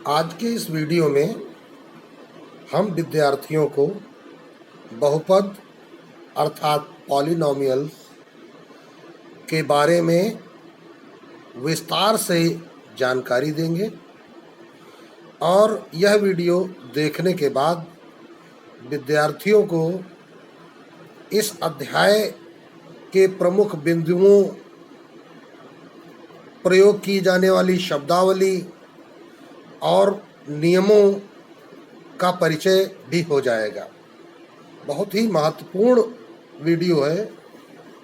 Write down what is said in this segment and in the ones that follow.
आज के इस वीडियो में हम विद्यार्थियों को बहुपद अर्थात पॉलिनोमियल्स के बारे में विस्तार से जानकारी देंगे और यह वीडियो देखने के बाद विद्यार्थियों को इस अध्याय के प्रमुख बिंदुओं, प्रयोग की जाने वाली शब्दावली और नियमों का परिचय भी हो जाएगा। बहुत ही महत्वपूर्ण वीडियो है।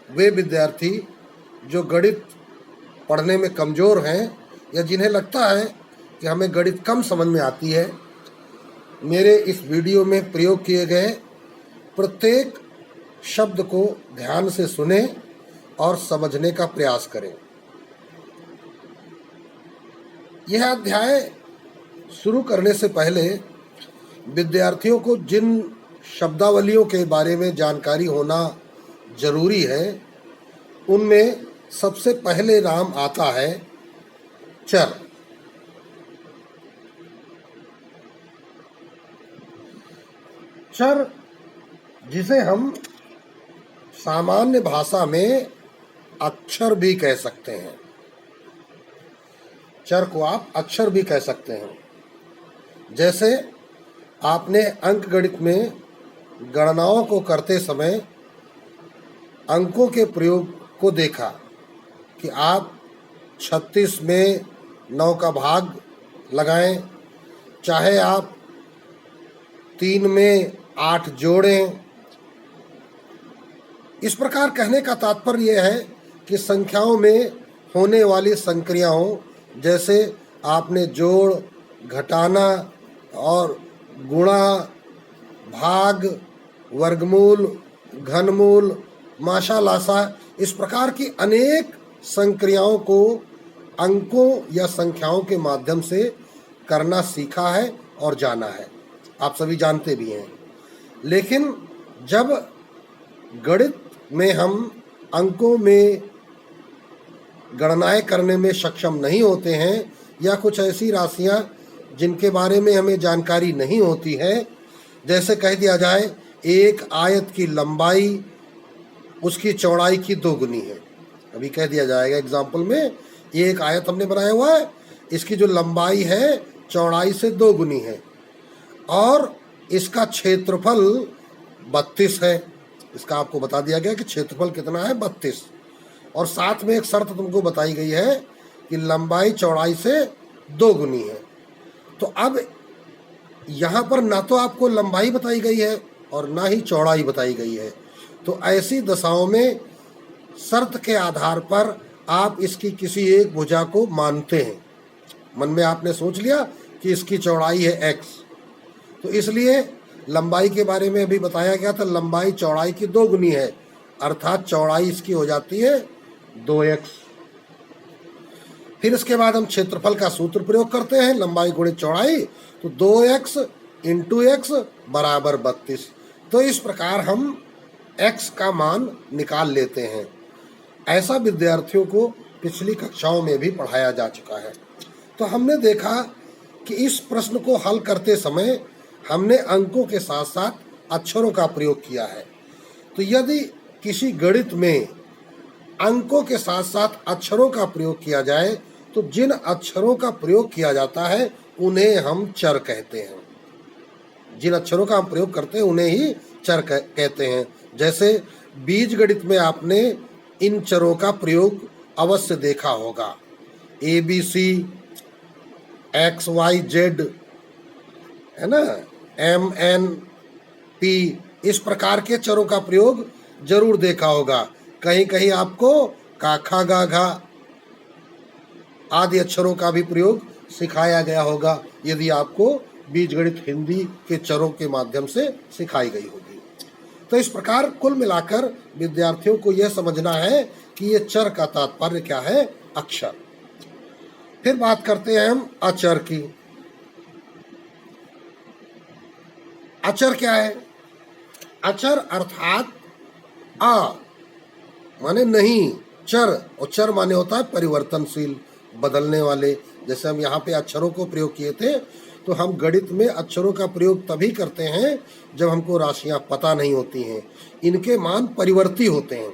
वे विद्यार्थी जो गणित पढ़ने में कमज़ोर हैं या जिन्हें लगता है कि हमें गणित कम समझ में आती है, मेरे इस वीडियो में प्रयोग किए गए प्रत्येक शब्द को ध्यान से सुने और समझने का प्रयास करें। यह अध्याय शुरू करने से पहले विद्यार्थियों को जिन शब्दावलियों के बारे में जानकारी होना जरूरी है, उनमें सबसे पहले नाम आता है चर। चर जिसे हम सामान्य भाषा में अक्षर भी कह सकते हैं। चर को आप अक्षर भी कह सकते हैं। जैसे आपने अंकगणित में गणनाओं को करते समय अंकों के प्रयोग को देखा कि आप 36 में 9 का भाग लगाएं, चाहे आप 3 में 8 जोड़ें। इस प्रकार कहने का तात्पर्य यह है कि संख्याओं में होने वाली संक्रियाओं, जैसे आपने जोड़, घटाना और गुणा, भाग, वर्गमूल, घनमूल, माशालासा, इस प्रकार की अनेक संक्रियाओं को अंकों या संख्याओं के माध्यम से करना सीखा है और जाना है। आप सभी जानते भी हैं। लेकिन जब गणित में हम अंकों में गणनाएं करने में सक्षम नहीं होते हैं या कुछ ऐसी राशियां जिनके बारे में हमें जानकारी नहीं होती है, जैसे कह दिया जाए एक आयत की लंबाई उसकी चौड़ाई की दोगुनी है। अभी कह दिया जाएगा एग्जाम्पल में, एक आयत हमने बनाया हुआ है, इसकी जो लंबाई है चौड़ाई से दोगुनी है और इसका क्षेत्रफल 32 है। इसका आपको बता दिया गया कि क्षेत्रफल कितना है, 32, और साथ में एक शर्त तुमको बताई गई है कि लंबाई चौड़ाई से दोगुनी है। तो अब यहाँ पर ना तो आपको लंबाई बताई गई है और ना ही चौड़ाई बताई गई है। तो ऐसी दशाओं में शर्त के आधार पर आप इसकी किसी एक भुजा को मानते हैं। मन में आपने सोच लिया कि इसकी चौड़ाई है x, तो इसलिए लंबाई के बारे में अभी बताया गया था, लंबाई चौड़ाई की दोगुनी है, अर्थात चौड़ाई इसकी हो जाती है 2x। फिर इसके बाद हम क्षेत्रफल का सूत्र प्रयोग करते हैं, लंबाई गुणित चौड़ाई, तो 2x इंटू x बराबर 32। तो इस प्रकार हम x का मान निकाल लेते हैं। ऐसा विद्यार्थियों को पिछली कक्षाओं में भी पढ़ाया जा चुका है। तो हमने देखा कि इस प्रश्न को हल करते समय हमने अंकों के साथ साथ अक्षरों का प्रयोग किया है। तो यदि किसी गणित में अंकों के साथ साथ अक्षरों का प्रयोग किया जाए, तो जिन अक्षरों का प्रयोग किया जाता है उन्हें हम चर कहते हैं। जिन अक्षरों का हम प्रयोग करते हैं उन्हें ही चर कहते हैं। जैसे बीज गणित में आपने इन चरों का प्रयोग अवश्य देखा होगा, ABC, XYZ, है ना, MNP, इस प्रकार के चरों का प्रयोग जरूर देखा होगा। कहीं कहीं आपको काखा गाघा आदि अक्षरों का भी प्रयोग सिखाया गया होगा, यदि आपको बीजगणित हिंदी के चरों के माध्यम से सिखाई गई होगी। तो इस प्रकार कुल मिलाकर विद्यार्थियों को यह समझना है कि ये चर का तात्पर्य क्या है, अक्षर। फिर बात करते हैं हम अचर की। अचर क्या है? अचर अर्थात आ माने नहीं, चर, और चर माने होता है परिवर्तनशील, बदलने वाले, जैसे हम यहाँ पे अक्षरों को प्रयोग किए थे, तो हम गणित में अक्षरों का प्रयोग तभी करते हैं जब हमको राशियां पता नहीं होती हैं, इनके मान परिवर्ती होते हैं।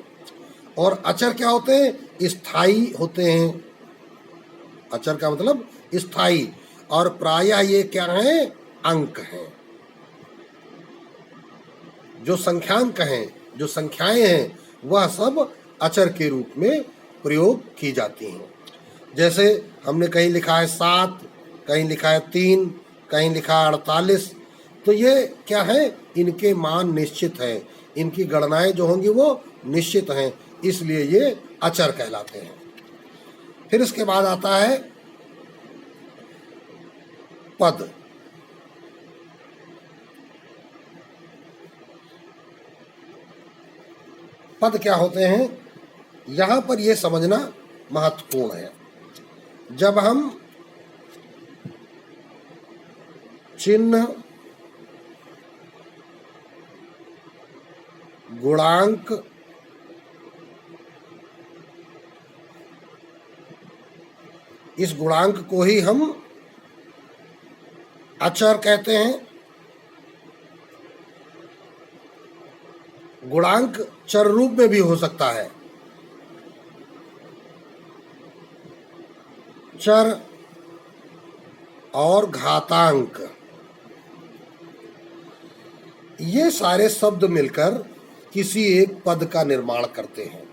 और अचर क्या होते हैं? स्थायी होते हैं। अचर का मतलब स्थायी, और प्रायः ये क्या हैं? अंक हैं। जो संख्यांक हैं, जो संख्याएं हैं, वह सब अचर के रूप में प्रयोग की जाती हैं। जैसे हमने कहीं लिखा है 7, कहीं लिखा है 3, कहीं लिखा है 48, तो ये क्या है? इनके मान निश्चित हैं, इनकी गणनाएं जो होंगी वो निश्चित हैं, इसलिए ये अचर कहलाते हैं। फिर इसके बाद आता है पद। पद क्या होते हैं? यहाँ पर यह समझना महत्वपूर्ण है। जब हम चिन्ह, गुणांक, इस गुणांक को ही हम अचर कहते हैं। गुणांक चर रूप में भी हो सकता है। चर और घातांक, ये सारे शब्द मिलकर किसी एक पद का निर्माण करते हैं,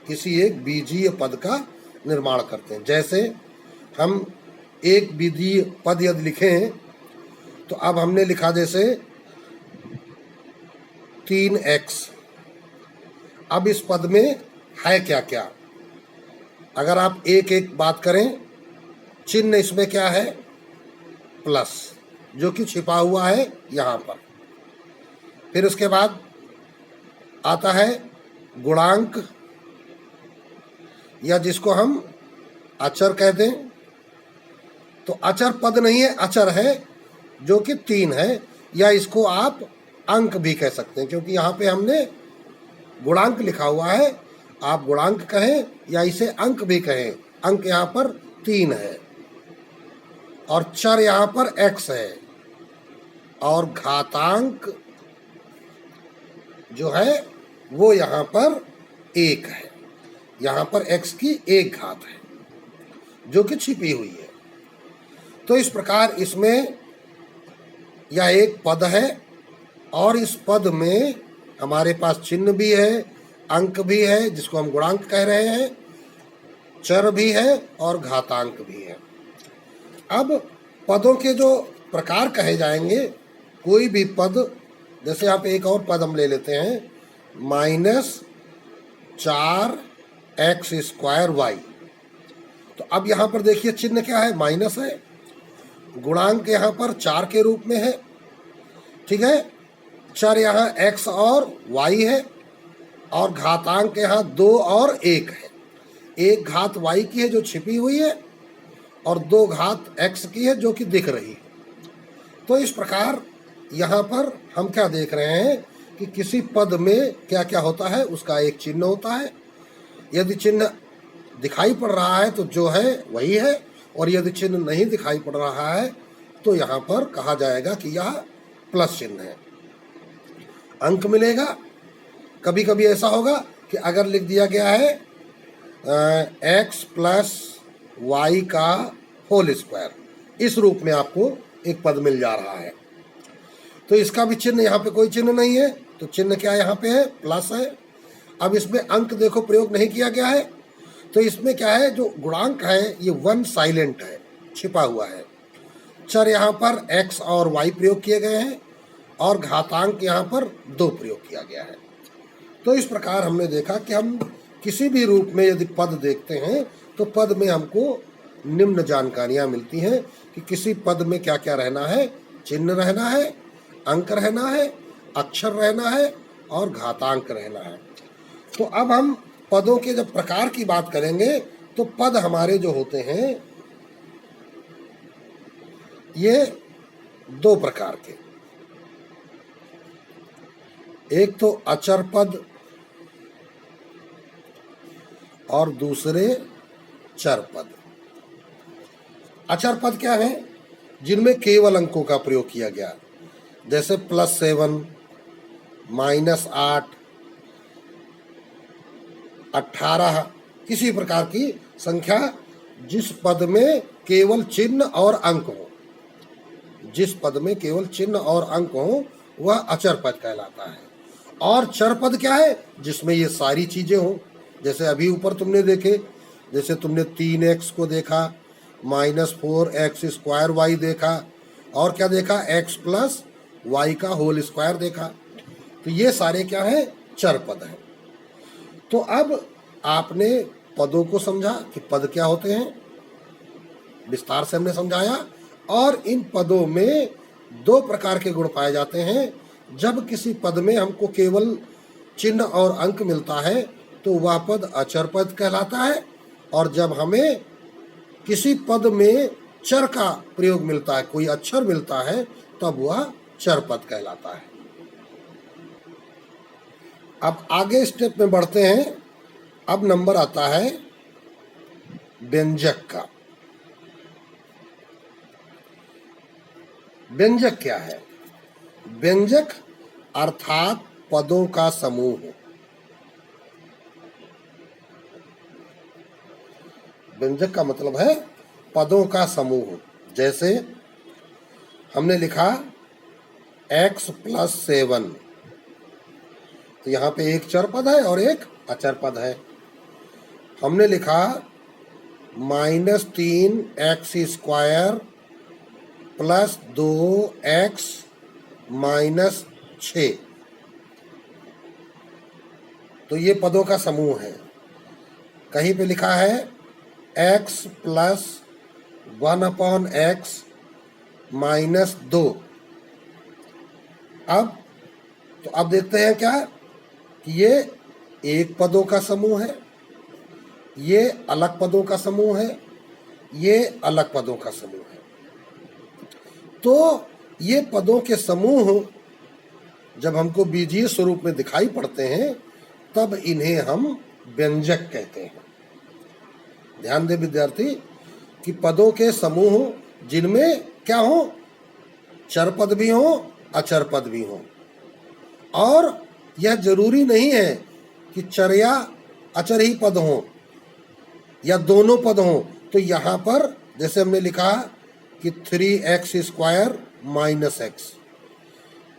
किसी एक बीजीय पद का निर्माण करते हैं। जैसे हम एक बीजीय पद यदि लिखें, तो अब हमने लिखा जैसे 3x। अब इस पद में है क्या क्या? अगर आप एक एक बात करें, चिन्ह इसमें क्या है? प्लस, जो कि छिपा हुआ है यहाँ पर। फिर उसके बाद आता है गुणांक, या जिसको हम अचर कह दें। तो अचर पद नहीं है, अचर है जो कि 3 है, या इसको आप अंक भी कह सकते हैं, क्योंकि यहाँ पे हमने गुणांक लिखा हुआ है। आप गुणांक कहें या इसे अंक भी कहें। अंक यहाँ पर 3 है, और चर यहाँ पर x है, और घातांक जो है वो यहाँ पर 1 है। यहाँ पर x की 1 घात है, जो कि छिपी हुई है। तो इस प्रकार इसमें यह एक पद है, और इस पद में हमारे पास चिन्ह भी है, अंक भी है जिसको हम गुणांक कह रहे हैं, चर भी है और घातांक भी है। अब पदों के जो प्रकार कहे जाएंगे, कोई भी पद, जैसे आप एक और पद हम ले लेते हैं, -4x²y। तो अब यहाँ पर देखिए चिन्ह क्या है? माइनस है। गुणांक यहाँ पर 4 के रूप में है, ठीक है। चर यहाँ x और y है, और घातांक यहाँ 2 और 1 है। 1 घात y की है जो छिपी हुई है, और 2 घात x की है जो कि दिख रही है। तो इस प्रकार यहाँ पर हम क्या देख रहे हैं कि किसी पद में क्या क्या होता है, उसका एक चिन्ह होता है। यदि चिन्ह दिखाई पड़ रहा है तो जो है वही है, और यदि चिन्ह नहीं दिखाई पड़ रहा है तो यहाँ पर कहा जाएगा कि यह प्लस चिन्ह है, अंक मिलेगा। कभी कभी ऐसा होगा कि अगर लिख दिया गया है x + y का होल स्क्वायर, इस रूप में आपको एक पद मिल जा रहा है, तो इसका भी चिन्ह, यहाँ पे कोई चिन्ह नहीं है, तो चिन्ह क्या यहाँ पे है? प्लस है। अब इसमें अंक देखो प्रयोग नहीं किया गया है, तो इसमें क्या है? जो गुणांक है ये 1 साइलेंट है, छिपा हुआ है। चर यहाँ पर x और y प्रयोग किए गए हैं, और घातांक यहाँ पर 2 प्रयोग किया गया है। तो इस प्रकार हमने देखा कि हम किसी भी रूप में यदि पद देखते हैं तो पद में हमको निम्न जानकारियाँ मिलती हैं कि किसी पद में क्या क्या रहना है। चिन्ह रहना है, अंक रहना है, अक्षर रहना है, और घातांक रहना है। तो अब हम पदों के जब प्रकार की बात करेंगे, तो पद हमारे जो होते हैं ये 2 प्रकार के, एक तो अचर पद और दूसरे चर पद। अचर पद क्या है? जिनमें केवल अंकों का प्रयोग किया गया, जैसे +7, -8, 18, किसी प्रकार की संख्या जिस पद में केवल चिन्ह और अंक हो, जिस पद में केवल चिन्ह और अंक हो वह अचर पद कहलाता है। और चर पद क्या है? जिसमें ये सारी चीजें हों, जैसे अभी ऊपर तुमने देखे, जैसे तुमने 3x को देखा, -4x² देखा, और क्या देखा? x + y का होल स्क्वायर देखा। तो ये सारे क्या है? चर पद हैं। तो अब आपने पदों को समझा कि पद क्या होते हैं, विस्तार से हमने समझाया। और इन पदों में दो प्रकार के गुण पाए जाते हैं। जब किसी पद में हमको केवल चिन्ह और अंक मिलता है तो वह पद अचर पद कहलाता है, और जब हमें किसी पद में चर का प्रयोग मिलता है, कोई अक्षर मिलता है, तब वह चर पद कहलाता है। अब आगे स्टेप में बढ़ते हैं। अब नंबर आता है व्यंजक का। व्यंजक क्या है? व्यंजक अर्थात पदों का समूह। व्यंजक का मतलब है पदों का समूह। जैसे हमने लिखा x + 7, तो यहाँ पे एक चर पद है और एक अचर पद है। हमने लिखा -3x² + 2x - 6, तो ये पदों का समूह है। कहीं पे लिखा है x + 1/x - 2। अब देखते हैं क्या कि ये एक पदों का समूह है, ये अलग पदों का समूह है, ये अलग पदों का समूह है। तो ये पदों के समूह जब हमको बीजीय स्वरूप में दिखाई पड़ते हैं तब इन्हें हम व्यंजक कहते हैं। ध्यान दे विद्यार्थी कि पदों के समूह जिनमें क्या हो? चर पद भी हो, अचर पद भी हो। और यह जरूरी नहीं है कि चर या अचर ही पद हो या दोनों पद हो। तो यहाँ पर जैसे हमने लिखा कि 3x² - x,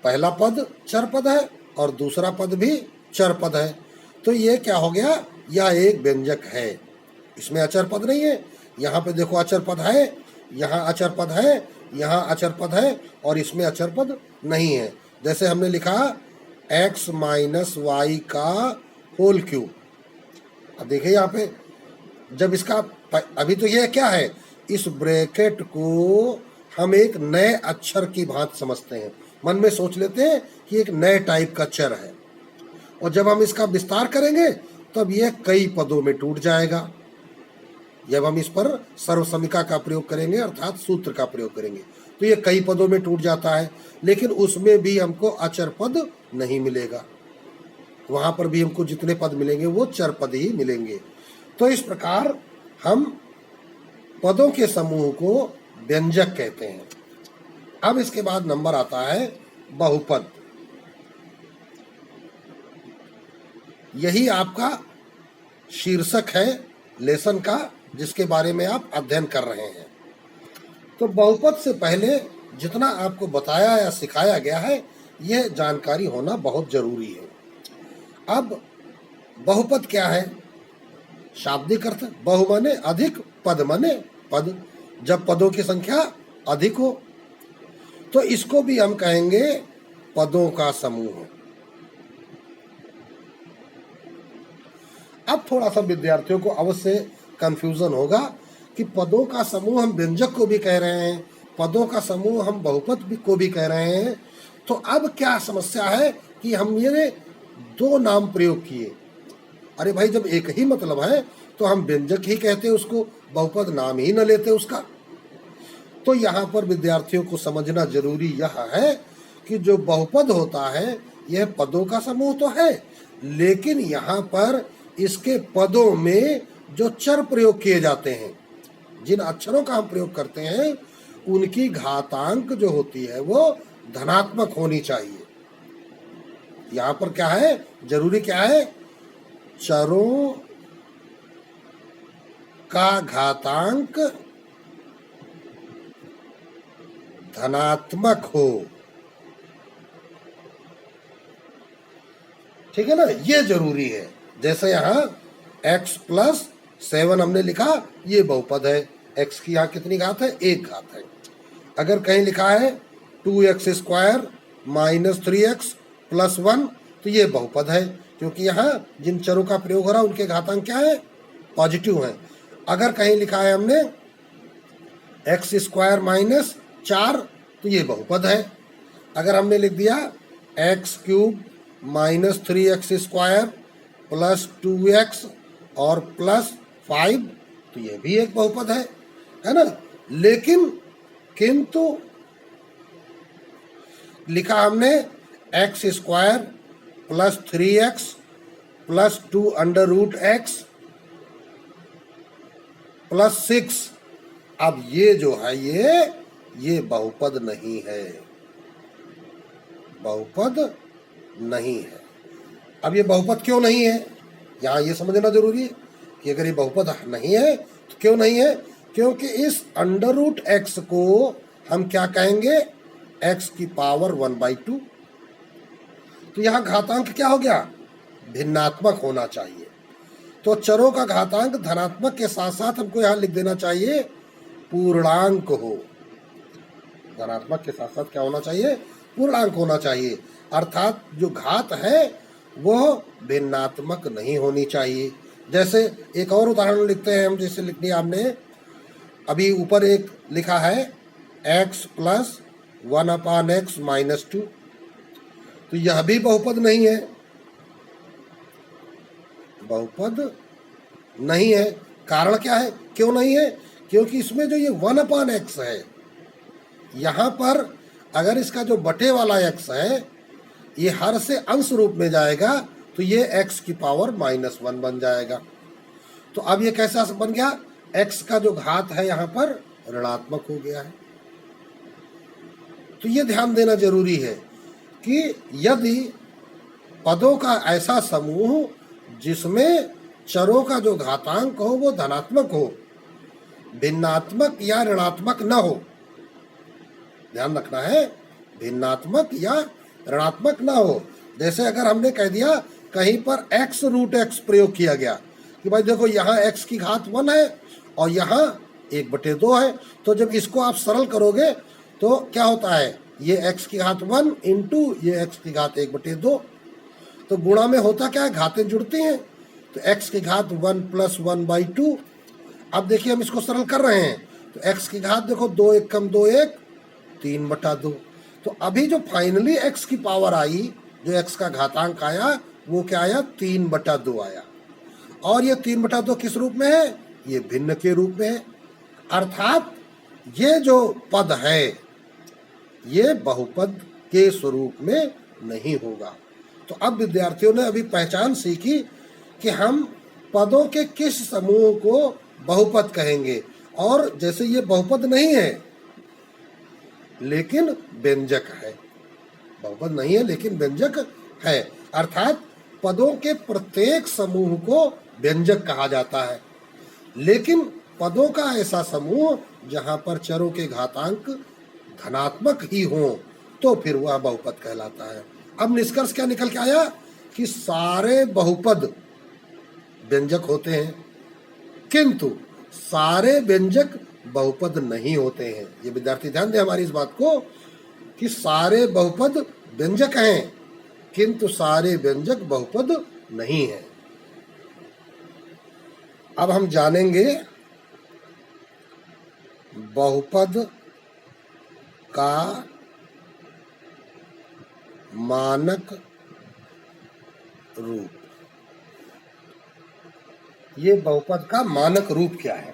पहला पद चर पद है और दूसरा पद भी चर पद है। तो ये क्या हो गया? यह एक व्यंजक है, इसमें अचर पद नहीं है। यहाँ पे देखो अचर पद है, यहाँ अचर पद है, यहाँ अचर पद है, और इसमें अचर पद नहीं है। जैसे हमने लिखा x - y का होल क्यूब। अब देखिए यहाँ पे जब इसका अभी तो यह क्या है? इस ब्रैकेट को हम एक नए अक्षर की भांति समझते हैं, मन में सोच लेते हैं कि एक नए टाइप का चर है। और जब हम इसका विस्तार करेंगे तब यह कई पदों में टूट जाएगा। जब हम इस पर सर्वसमिका का प्रयोग करेंगे अर्थात सूत्र का प्रयोग करेंगे तो ये कई पदों में टूट जाता है, लेकिन उसमें भी हमको अचर पद नहीं मिलेगा। वहां पर भी हमको जितने पद मिलेंगे वो चर पद ही मिलेंगे। तो इस प्रकार हम पदों के समूह को व्यंजक कहते हैं। अब इसके बाद नंबर आता है बहुपद। यही आपका शीर्षक है लेसन का, जिसके बारे में आप अध्ययन कर रहे हैं। तो बहुपद से पहले जितना आपको बताया या सिखाया गया है यह जानकारी होना बहुत जरूरी है। अब बहुपद क्या है? शाब्दिक अर्थ बहु माने अधिक, पद माने पद। जब पदों की संख्या अधिक हो तो इसको भी हम कहेंगे पदों का समूह। अब थोड़ा सा विद्यार्थियों को अवश्य कंफ्यूजन होगा कि पदों का समूह हम व्यंजक को भी कह रहे हैं, पदों का समूह हम बहुपद को भी कह रहे हैं। तो अब क्या समस्या है कि हम ये दो नाम प्रयोग किए। अरे भाई, जब एक ही मतलब है तो हम व्यंजक ही कहते उसको, बहुपद नाम ही न लेते उसका। तो यहाँ पर विद्यार्थियों को समझना जरूरी यह है कि जो बहुपद होता है यह पदों का समूह तो है, लेकिन यहाँ पर इसके पदों में जो चर प्रयोग किए जाते हैं जिन अक्षरों का हम प्रयोग करते हैं उनकी घातांक जो होती है वो धनात्मक होनी चाहिए। यहाँ पर क्या है, जरूरी क्या है, चरों का घातांक धनात्मक हो। ठीक है ना, ये जरूरी है। जैसे यहाँ x+7 हमने लिखा, ये बहुपद है। x की यहाँ कितनी घात है, 1 घात है। अगर कहीं लिखा है 2x² - 3x + 1 तो ये बहुपद है, क्योंकि यहाँ जिन चरों का प्रयोग हो रहा है उनके घातांक क्या है, पॉजिटिव है। अगर कहीं लिखा है हमने x² - 4 तो ये बहुपद है। अगर हमने लिख दिया x³ - 3x² + 2x और +5 तो ये भी एक बहुपद है ना। लेकिन किंतु लिखा हमने x² + 3x + 2√x + 6, अब ये जो है ये बहुपद नहीं है, बहुपद नहीं है। अब ये बहुपद क्यों नहीं है, यहाँ ये समझना जरूरी है कि अगर ये बहुपद नहीं है तो क्यों नहीं है, क्योंकि इस √x को हम क्या कहेंगे, x की पावर 1/2। तो यहाँ घातांक क्या हो गया, भिन्नात्मक होना चाहिए। तो चरों का घातांक धनात्मक के साथ साथ हमको यहाँ लिख देना चाहिए पूर्णांक हो। धनात्मक के साथ साथ क्या होना चाहिए, पूर्णांक होना चाहिए। अर्थात जो घात है वह भिन्नात्मक नहीं होनी चाहिए। जैसे एक और उदाहरण लिखते हैं हम, जैसे लिख दिया हमने अभी ऊपर एक लिखा है x + 1/x - 2, तो यह भी बहुपद नहीं है, बहुपद नहीं है। कारण क्या है, क्यों नहीं है, क्योंकि इसमें जो ये 1/x है, यहाँ पर अगर इसका जो बटे वाला x है ये हर से अंश रूप में जाएगा तो ये x की पावर -1 बन जाएगा। तो अब ये कैसा बन गया, x का जो घात है यहाँ पर ऋणात्मक हो गया है। तो ये ध्यान देना जरूरी है कि यदि पदों का ऐसा समूह जिसमें चरों का जो घातांक हो वो धनात्मक हो, भिन्नात्मक या ऋणात्मक न हो, ध्यान रखना है, भिन्नात्मक या ऋणात्मक ना हो। जैसे अगर हमने कह दिया कहीं पर x√x प्रयोग किया गया कि भाई देखो यहाँ x की घात 1 है और यहाँ 1/2 है, तो जब इसको आप सरल करोगे तो क्या होता है, ये x की घात 1 इंटू ये x की घात 1/2, तो गुणा में होता क्या है, घातें जुड़ती हैं, तो x की घात 1 + 1/2। अब देखिए हम इसको सरल कर रहे हैं तो x की घात देखो 2 1 कम 2 1 3/2। तो अभी जो फाइनली x की पावर आई, जो x का घातांक आया वो क्या आया, 3/2 आया। और ये 3/2 किस रूप में है, ये भिन्न के रूप में है। अर्थात ये जो पद है ये बहुपद के स्वरूप में नहीं होगा। तो अब विद्यार्थियों ने अभी पहचान सीखी कि हम पदों के किस समूह को बहुपद कहेंगे। और जैसे ये बहुपद नहीं है लेकिन व्यंजक है, बहुपद नहीं है लेकिन व्यंजक है, अर्थात पदों के प्रत्येक समूह को व्यंजक कहा जाता है। लेकिन पदों का ऐसा समूह जहां पर चरों के घातांक धनात्मक ही हो तो फिर वह बहुपद कहलाता है। अब निष्कर्ष क्या निकल के आया कि सारे बहुपद व्यंजक होते हैं किंतु सारे व्यंजक बहुपद नहीं होते हैं। ये विद्यार्थी ध्यान दें हमारी इस बात को कि सारे बहुपद व्यंजक हैं किंतु सारे व्यंजक बहुपद नहीं है। अब हम जानेंगे बहुपद का मानक रूप। ये बहुपद का मानक रूप क्या है,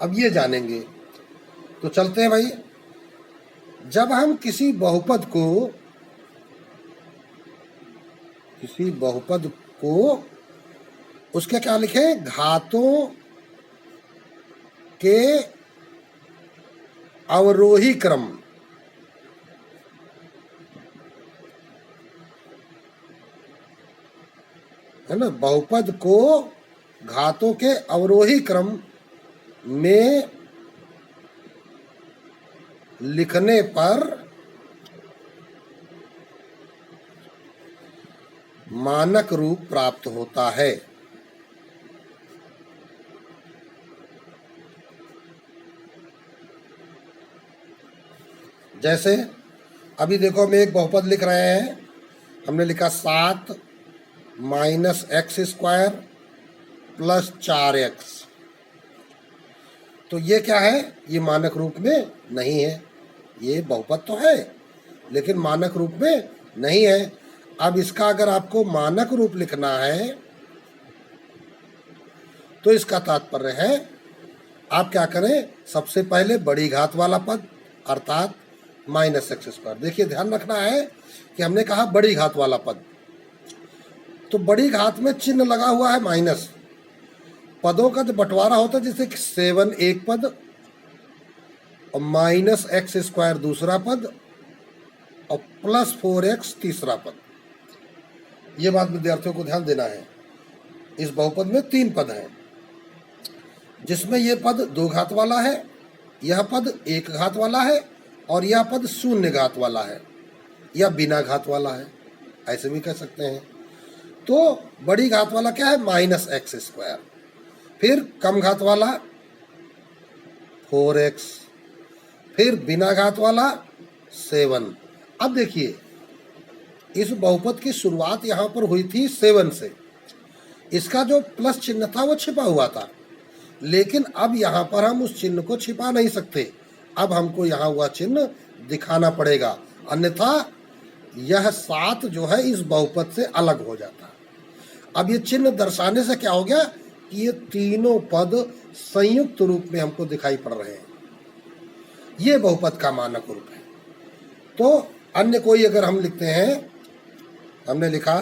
अब ये जानेंगे। तो चलते हैं भाई, जब हम किसी बहुपद को उसके क्या लिखें, घातों के अवरोही क्रम है ना, बहुपद को घातों के अवरोही क्रम में लिखने पर मानक रूप प्राप्त होता है। जैसे अभी देखो हम एक बहुपद लिख रहे हैं, हमने लिखा 7 minus x square plus 4x। तो ये क्या है, ये मानक रूप में नहीं है। ये बहुपद तो है लेकिन मानक रूप में नहीं है। अब इसका अगर आपको मानक रूप लिखना है तो इसका तात्पर्य है आप क्या करें, सबसे पहले बड़ी घात वाला पद अर्थात माइनस एक्स स्क्वायर। देखिए ध्यान रखना है कि हमने कहा बड़ी घात वाला पद, तो बड़ी घात में चिन्ह लगा हुआ है माइनस। पदों का जो बंटवारा होता है जैसे कि 7 एक पद और माइनस एक्स स्क्वायर दूसरा पद और प्लस 4x तीसरा पद। ये बात विद्यार्थियों को ध्यान देना है। इस बहुपद में 3 पद हैं जिसमें यह पद 2 घात वाला है, यह पद 1 घात वाला है और यह पद 0 घात वाला है या बिना घात वाला है, ऐसे भी कह सकते हैं। तो बड़ी घात वाला क्या है, माइनस एक्स स्क्वायर, फिर कम घात वाला 4x, फिर बिना घात वाला 7। अब देखिए इस बहुपद की शुरुआत यहाँ पर हुई थी 7 से, इसका जो प्लस चिन्ह था वो छिपा हुआ था, लेकिन अब यहाँ पर हम उस चिन्ह को छिपा नहीं सकते। अब हमको यहाँ हुआ चिन्ह दिखाना पड़ेगा, अन्यथा यह 7 जो है इस बहुपद से अलग हो जाता। अब ये चिन्ह दर्शाने से क्या हो गया कि ये तीनों पद संयुक्त रूप में हमको दिखाई पड़ रहे हैं। ये बहुपद का मानक रूप है। तो अन्य कोई अगर हम लिखते हैं, हमने लिखा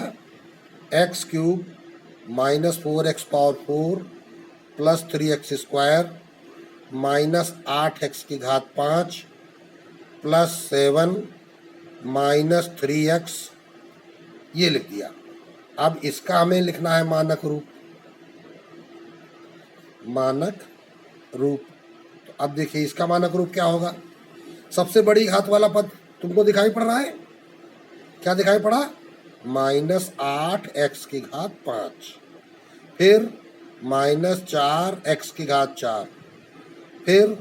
x cube minus 4x power 4 plus 3x square minus 8x की घात 5 प्लस 7 माइनस 3x, ये लिख दिया। अब इसका हमें लिखना है मानक रूप। मानक रूप तो अब देखिए इसका मानक रूप क्या होगा। सबसे बड़ी घात वाला पद तुमको दिखाई पड़ रहा है, क्या दिखाई पड़ा, माइनस 8x की घात 5, फिर माइनस 4x की घात 4, फिर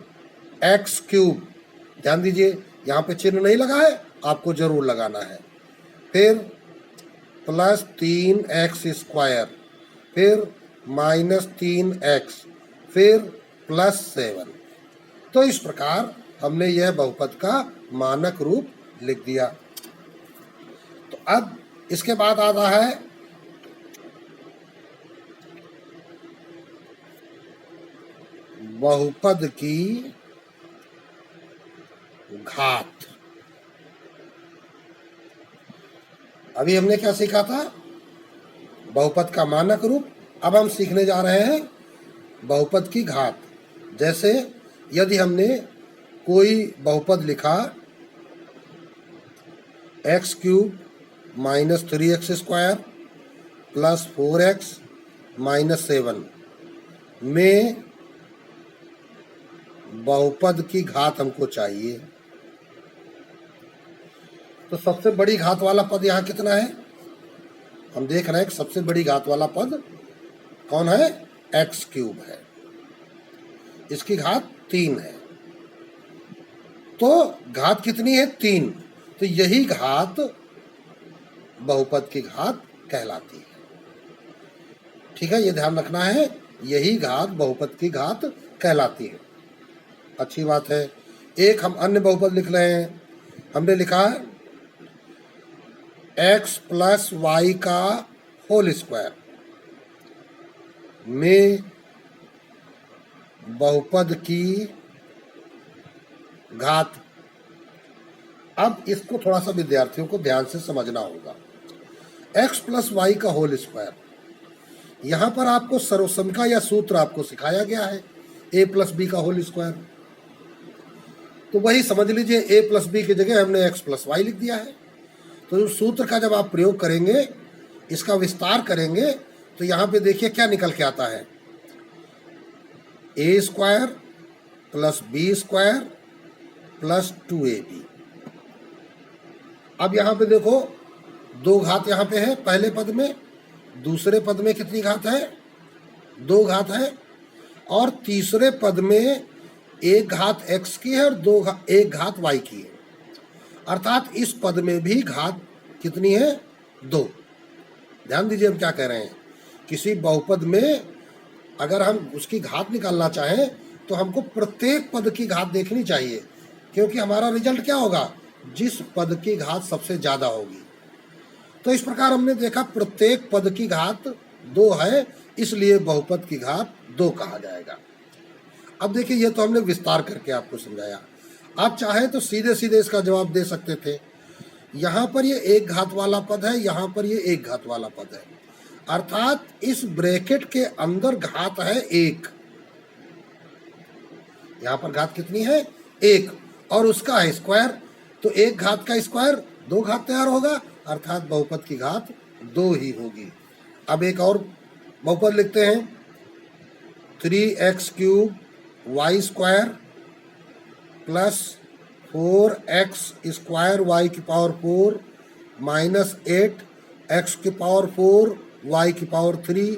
x क्यूब, ध्यान दीजिए यहाँ पे चिन्ह नहीं लगा है, आपको जरूर लगाना है, फिर प्लस 3x स्क्वायर, फिर माइनस 3x, फिर प्लस 7। तो इस प्रकार हमने यह बहुपद का मानक रूप लिख दिया। तो अब इसके बाद आता है बहुपद की घात। अभी हमने क्या सीखा था, बहुपद का मानक रूप। अब हम सीखने जा रहे हैं बहुपद की घात। जैसे यदि हमने कोई बहुपद लिखा x cube minus 3x square plus 4x minus 7 में बहुपद की घात हमको चाहिए, तो सबसे बड़ी घात वाला पद यहाँ कितना है, हम देख रहे हैं कि सबसे बड़ी घात वाला पद कौन है, एक्स क्यूब है, इसकी घात 3 है। तो घात कितनी है, 3। तो यही घात बहुपद की घात कहलाती है। ठीक है, ये ध्यान रखना है, यही घात बहुपद की घात कहलाती है। अच्छी बात है। एक हम अन्य बहुपद लिख रहे हैं, हमने लिखा है x प्लस वाई का होल स्क्वायर में बहुपद की घात। अब इसको थोड़ा सा विद्यार्थियों को ध्यान से समझना होगा। x प्लस वाई का होल स्क्वायर, यहाँ पर आपको सर्वसम का या सूत्र आपको सिखाया गया है ए प्लस बी का होल स्क्वायर। तो वही समझ लीजिए ए प्लस बी की जगह हमने एक्स प्लस वाई लिख दिया है। तो सूत्र का जब आप प्रयोग करेंगे, इसका विस्तार करेंगे, तो यहाँ पे देखिए क्या निकल के आता है, a square plus b square plus 2ab। अब यहाँ पे देखो 2 घात यहाँ पे है पहले पद में, दूसरे पद में कितनी घात है, 2 घात है, और तीसरे पद में 1 घात x की है और 1 घात y की है। अर्थात इस पद में भी घात कितनी है, 2। ध्यान दीजिए हम क्या कह रहे हैं, किसी बहुपद में अगर हम उसकी घात निकालना चाहें तो हमको प्रत्येक पद की घात देखनी चाहिए, क्योंकि हमारा रिजल्ट क्या होगा, जिस पद की घात सबसे ज्यादा होगी। तो इस प्रकार हमने देखा प्रत्येक पद की घात 2 है, इसलिए बहुपद की घात 2 कहा जाएगा। अब देखिए ये तो हमने विस्तार करके आपको समझाया। आप चाहे तो सीधे सीधे इसका जवाब दे सकते थे। यहाँ पर ये 1 घात वाला पद है, यहाँ पर ये 1 घात वाला पद है, अर्थात इस ब्रैकेट के अंदर घात है 1। यहाँ पर घात कितनी है, 1, और उसका है स्क्वायर, तो 1 घात का स्क्वायर 2 घात तैयार होगा, अर्थात बहुपद की घात 2 ही होगी। अब एक और बहुपद लिखते हैं, 3x³ y square plus 4x² y की पावर 4 माइनस 8x की पावर 4 y की power 3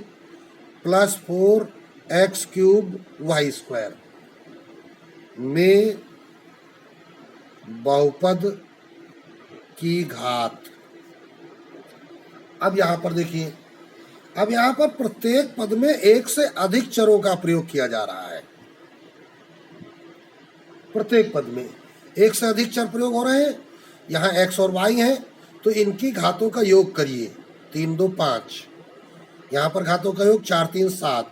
plus 4x³ y square में बहुपद की घात। अब यहाँ पर देखिए, अब यहाँ पर प्रत्येक पद में 1 से अधिक चरों का प्रयोग किया जा रहा है। प्रत्येक पद में 1 से अधिक चर प्रयोग हो रहे हैं। यहाँ x और y हैं, तो इनकी घातों का योग करिए, 3 2 5। यहाँ पर घातों का योग 4 3 7।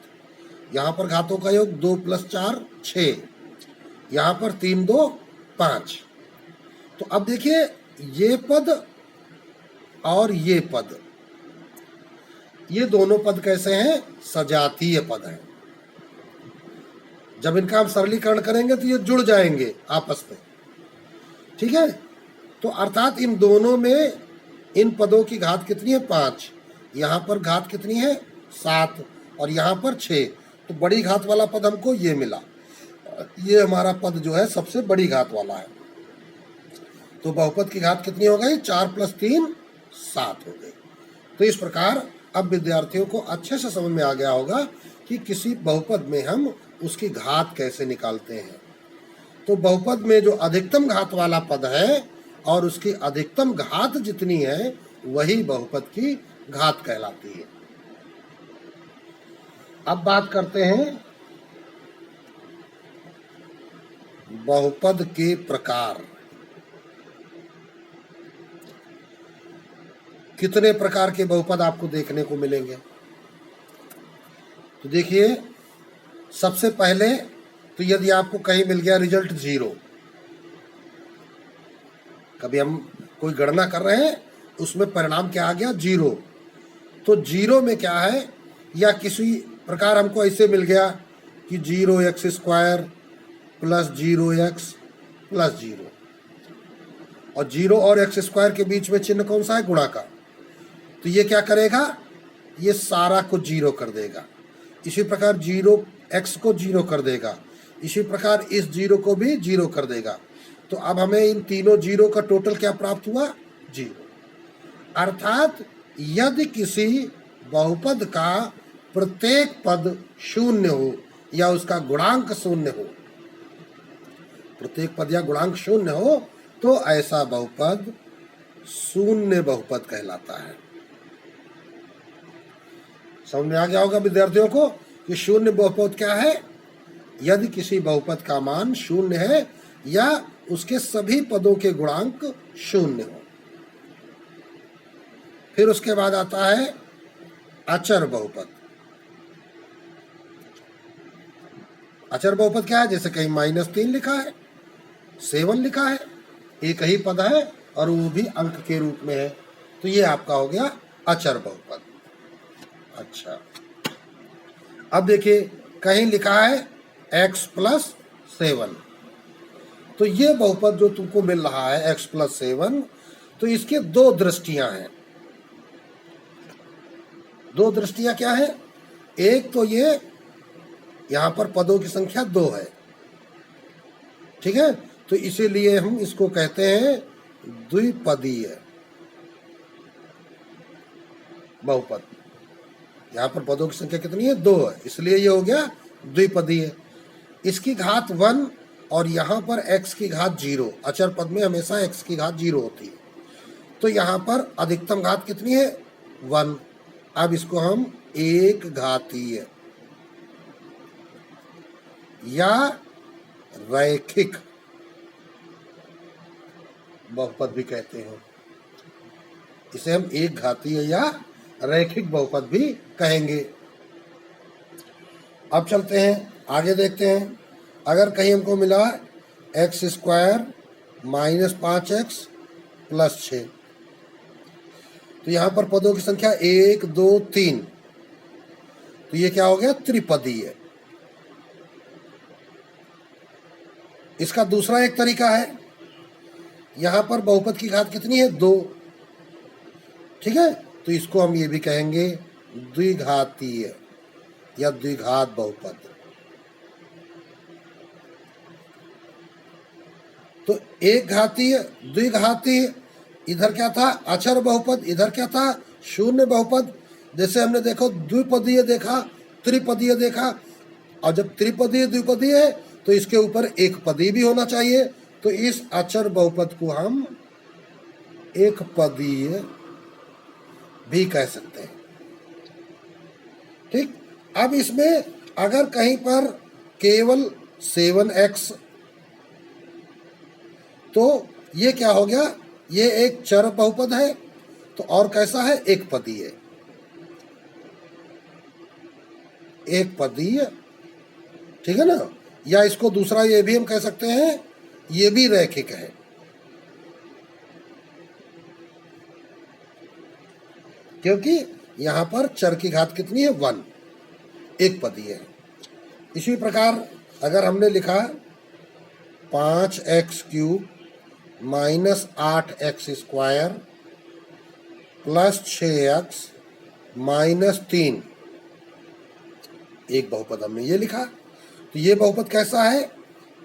यहाँ पर घातों का योग 2 + 4 6। यहाँ पर 3 2 5। तो अब देखिए ये पद और ये पद, ये दोनों पद कैसे हैं, सजातीय पद हैं। जब इनका हम सरलीकरण करेंगे तो ये जुड़ जाएंगे आपस में, ठीक है। तो अर्थात इन दोनों में इन पदों की घात कितनी है, 5। यहाँ पर घात कितनी है, 7, और यहाँ पर 6। तो बड़ी घात वाला पद हमको ये मिला, ये हमारा पद जो है सबसे बड़ी घात वाला है। तो बहुपद की घात कितनी हो गई, 4 + 3 7 हो गई। तो इस प्रकार अब विद्यार्थियों को अच्छे से समझ में आ गया होगा कि किसी बहुपद में हम उसकी घात कैसे निकालते हैं। तो बहुपद में जो अधिकतम घात वाला पद है और उसकी अधिकतम घात जितनी है वही बहुपद की घात कहलाती है। अब बात करते हैं बहुपद के प्रकार। कितने प्रकार के बहुपद आपको देखने को मिलेंगे, तो देखिए सबसे पहले तो यदि आपको कहीं मिल गया रिजल्ट 0, कभी हम कोई गणना कर रहे हैं उसमें परिणाम क्या आ गया, 0, तो 0 में क्या है, या किसी प्रकार हमको ऐसे मिल गया कि 0x² + 0x + 0, और 0 और x² के बीच में चिन्ह कौन सा है, गुणा का। तो ये क्या करेगा, ये सारा को 0 कर देगा। इसी प्रकार 0x को 0 कर देगा, इसी प्रकार इस 0 को भी 0 कर देगा। तो अब हमें इन तीनों 0 का टोटल क्या प्राप्त हुआ, 0। अर्थात यदि किसी बहुपद का प्रत्येक पद 0 हो या उसका गुणांक 0 हो, प्रत्येक पद या गुणांक 0 हो, तो ऐसा बहुपद शून्य बहुपद कहलाता है। समझ में आ गया होगा विद्यार्थियों को कि शून्य बहुपद क्या है, यदि किसी बहुपद का मान 0 है या उसके सभी पदों के गुणांक 0 हो। फिर उसके बाद आता है अचर बहुपद। अचर बहुपद क्या है, जैसे कहीं -3 लिखा है, 7 लिखा है, एक ही पद है और वो भी अंक के रूप में है, तो ये आपका हो गया अचर बहुपद। अच्छा, अब देखिए कहीं लिखा है x प्लस 7। तो ये बहुपद जो तुमको मिल रहा है x प्लस 7, तो इसके दो दृष्टियां हैं। दो दृष्टियां क्या है? एक तो ये यहां पर पदों की संख्या 2 है, ठीक है, तो इसीलिए हम इसको कहते हैं द्विपदीय बहुपद। यहां पर पदों की संख्या कितनी है? 2 है, इसलिए ये हो गया द्विपदीय। इसकी घात 1 और यहां पर x की घात 0। अचर पद में हमेशा x की घात 0 होती है, तो यहां पर अधिकतम घात कितनी है? 1। अब इसको हम एक घातीय या रैखिक बहुपद भी कहते हैं। इसे हम एक घातीय या रैखिक बहुपद भी कहेंगे। अब चलते हैं आगे, देखते हैं। अगर कहीं हमको मिला x² माइनस 5x प्लस 6, तो यहां पर पदों की संख्या 1 2 3, तो ये क्या हो गया? त्रिपदीय। इसका दूसरा एक तरीका है, यहां पर बहुपद की घात कितनी है? 2, ठीक है, तो इसको हम ये भी कहेंगे द्विघातीय या द्विघात बहुपद। तो एक घातीय, द्विघातीय, इधर क्या था? अचर बहुपद, इधर क्या था? शून्य बहुपद। जैसे हमने देखो द्विपदीय देखा, त्रिपदीय देखा, और जब त्रिपदीय द्विपदीय है तो इसके ऊपर एक पदी भी होना चाहिए, तो इस अचर बहुपद को हम एक पदीय भी कह सकते हैं, ठीक। अब इसमें अगर कहीं पर केवल 7x, तो ये क्या हो गया? ये एक चर बहुपद है, तो और कैसा है? एक पदीय, एक पदीय, ठीक है ना। या इसको दूसरा ये भी हम कह सकते हैं, ये भी रैखिक है, क्योंकि यहां पर चर की घात कितनी है? 1, एक पदीय है। इसी प्रकार अगर हमने लिखा 5x³ minus 8x² plus 6x minus 3, एक बहुपद हमने ये लिखा, तो ये बहुपद कैसा है?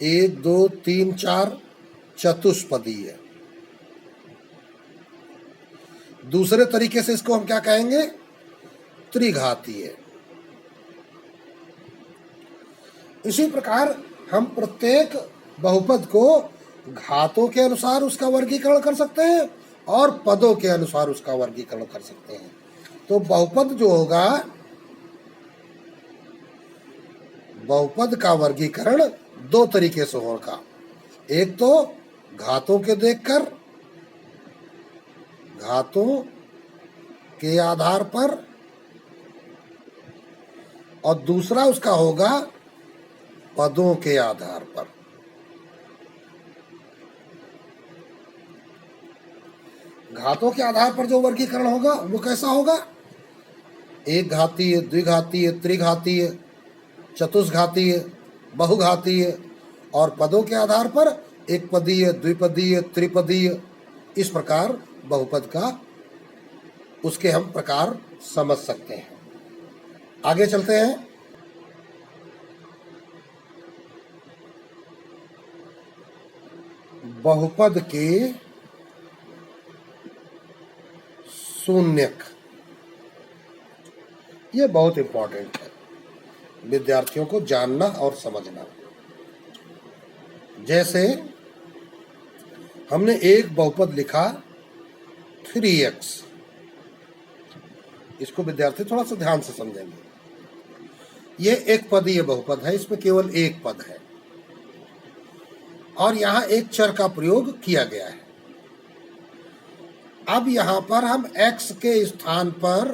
1 2 3 4 चतुष्पदीय है। दूसरे तरीके से इसको हम क्या कहेंगे? त्रिघातीय। इसी प्रकार हम प्रत्येक बहुपद को घातों के अनुसार उसका वर्गीकरण कर सकते हैं और पदों के अनुसार उसका वर्गीकरण कर सकते हैं। तो बहुपद जो होगा, बहुपद का वर्गीकरण दो तरीके से होगा। एक तो घातों के देखकर, घातों के आधार पर, और दूसरा उसका होगा पदों के आधार पर। घातों के आधार पर जो वर्गीकरण होगा वो कैसा होगा? एक घातीय, द्विघातीय, त्रिघातीय, चतुष्घातीय, बहुघातीय, और पदों के आधार पर एक पदीय, द्विपदीय, त्रिपदीय। इस प्रकार बहुपद का उसके हम प्रकार समझ सकते हैं। आगे चलते हैं। बहुपद के शून्यक, ये बहुत इंपॉर्टेंट है विद्यार्थियों को जानना और समझना। जैसे हमने एक बहुपद लिखा 3x, इसको विद्यार्थी थोड़ा सा ध्यान से समझेंगे। ये एक पदीय बहुपद है, इसमें केवल एक पद है और यहां एक चर का प्रयोग किया गया है। अब यहां पर हम x के स्थान पर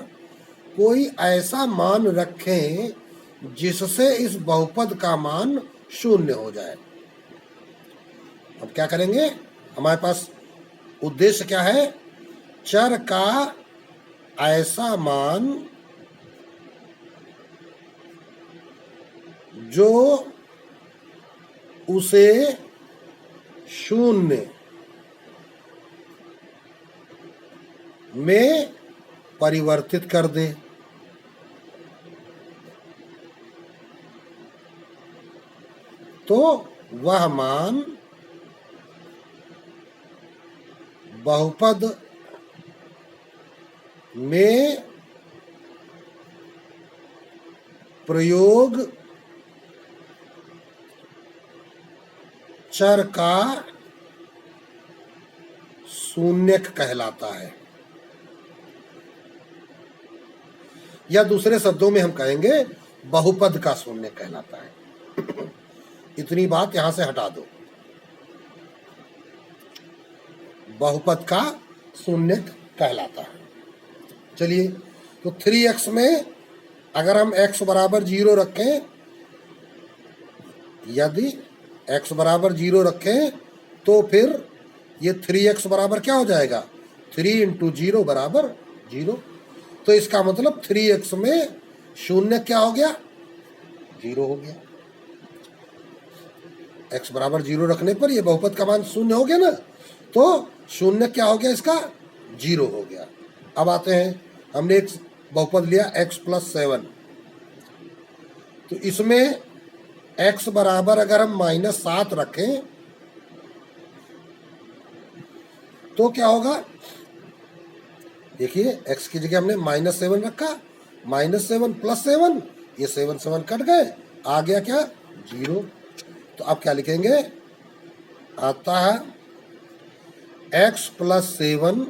कोई ऐसा मान रखें जिससे इस बहुपद का मान शून्य हो जाए। अब क्या करेंगे? हमारे पास उद्देश्य क्या है? चर का ऐसा मान जो उसे शून्य में परिवर्तित कर दे। तो वह मान बहुपद में प्रयोग चर का शून्यक कहलाता है, या दूसरे शब्दों में हम कहेंगे बहुपद का शून्य कहलाता है। इतनी बात यहां से हटा दो, बहुपद का शून्य कहलाता है। चलिए, तो 3x में अगर हम x बराबर 0 रखें, यदि x बराबर 0 रखें तो फिर ये 3x बराबर क्या हो जाएगा, 3 × 0 बराबर 0। तो इसका मतलब 3x में शून्य क्या हो गया, 0 हो गया। x बराबर 0 रखने पर ये बहुपद का मान शून्य हो गया ना, तो शून्य क्या हो गया, इसका 0 हो गया। अब आते हैं, हमने एक बहुपद लिया x + 7, तो इसमें x बराबर अगर हम -7 रखें तो क्या होगा, देखिए x की जगह हमने -7 रखा, -7 + 7, ये 7 7 कट गए, आ गया क्या, 0। तो अब क्या लिखेंगे, आता है x + 7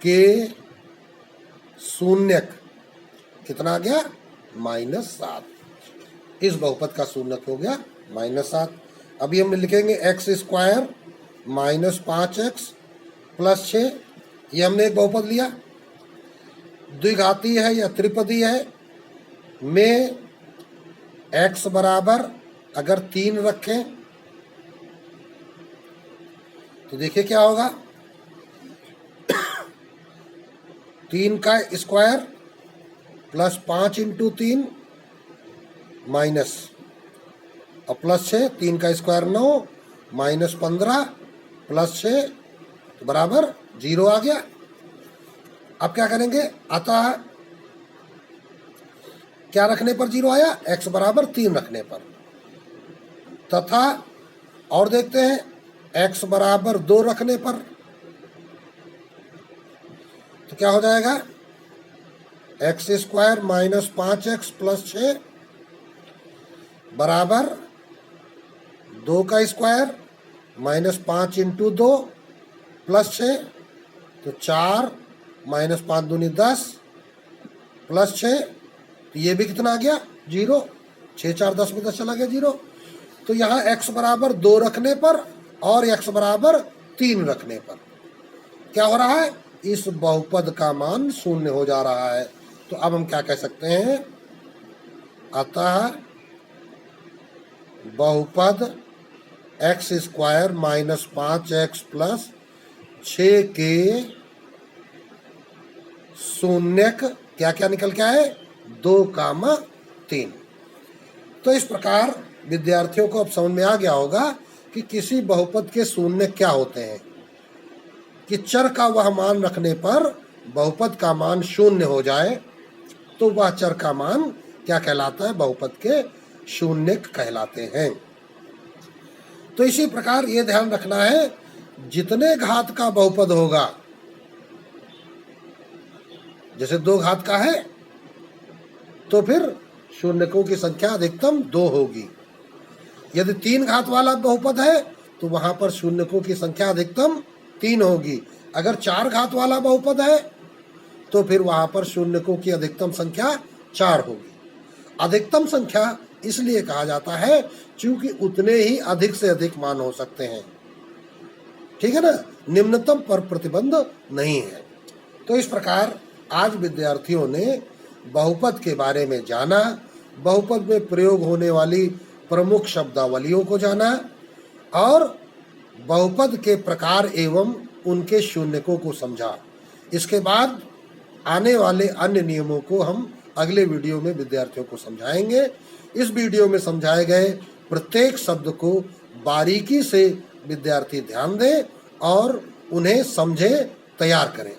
के शून्यक कितना आ गया, -7। इस बहुपद का शून्यक हो गया -7। अभी हम लिखेंगे x² -5x + 6, ये हमने एक बहुपद लिया, द्विघाती है या त्रिपदी है, में x बराबर अगर 3 रखें तो देखिए क्या होगा, 3 का स्क्वायर + 5 × 3 माइनस और +6, 3 का स्क्वायर 9 -15 + 6 तो बराबर 0 आ गया। अब क्या करेंगे, अतः क्या रखने पर 0 आया, x बराबर 3 रखने पर, तथा और देखते हैं x बराबर 2 रखने पर तो क्या हो जाएगा, x² -5x + 6 बराबर 2 का स्क्वायर -5 × 2 + 6, तो 4 -5 दूनी 10 + 6, तो ये भी कितना आ गया, 0। 6 4 10 में 10 चला गया 0। तो यहाँ x बराबर 2 रखने पर और x बराबर 3 रखने पर क्या हो रहा है, इस बहुपद का मान शून्य हो जा रहा है। तो अब हम क्या कह सकते हैं, अतः बहुपद x² -5x + 6 के शून्यक क्या क्या निकल के आए, 2, 3। तो इस प्रकार विद्यार्थियों को अब समझ में आ गया होगा कि किसी बहुपद के शून्य क्या होते हैं, कि चर का वह मान रखने पर बहुपद का मान शून्य हो जाए तो वह चर का मान क्या कहलाता है, बहुपद के शून्यक कहलाते हैं। तो इसी प्रकार ये ध्यान रखना है, जितने घात का बहुपद होगा, जैसे 2 घात का है तो फिर शून्यकों की संख्या अधिकतम 2 होगी। यदि 3 घात वाला बहुपद है तो वहां पर शून्यकों की संख्या अधिकतम 3 होगी। अगर 4 घात वाला बहुपद है तो फिर वहां पर शून्यकों की अधिकतम संख्या 4 होगी। अधिकतम संख्या इसलिए कहा जाता है क्योंकि उतने ही अधिक से अधिक मान हो सकते हैं, ठीक है ना, निम्नतम पर प्रतिबंध नहीं है। तो इस प्रकार आज विद्यार्थियों ने बहुपद के बारे में जाना, बहुपद में प्रयोग होने वाली प्रमुख शब्दावलियों को जाना और बहुपद के प्रकार एवं उनके शून्यकों को समझा। इसके बाद आने वाले अन्य नियमों को हम अगले वीडियो में विद्यार्थियों को समझाएंगे। इस वीडियो में समझाए गए प्रत्येक शब्द को बारीकी से विद्यार्थी ध्यान दें और उन्हें समझे, तैयार करें।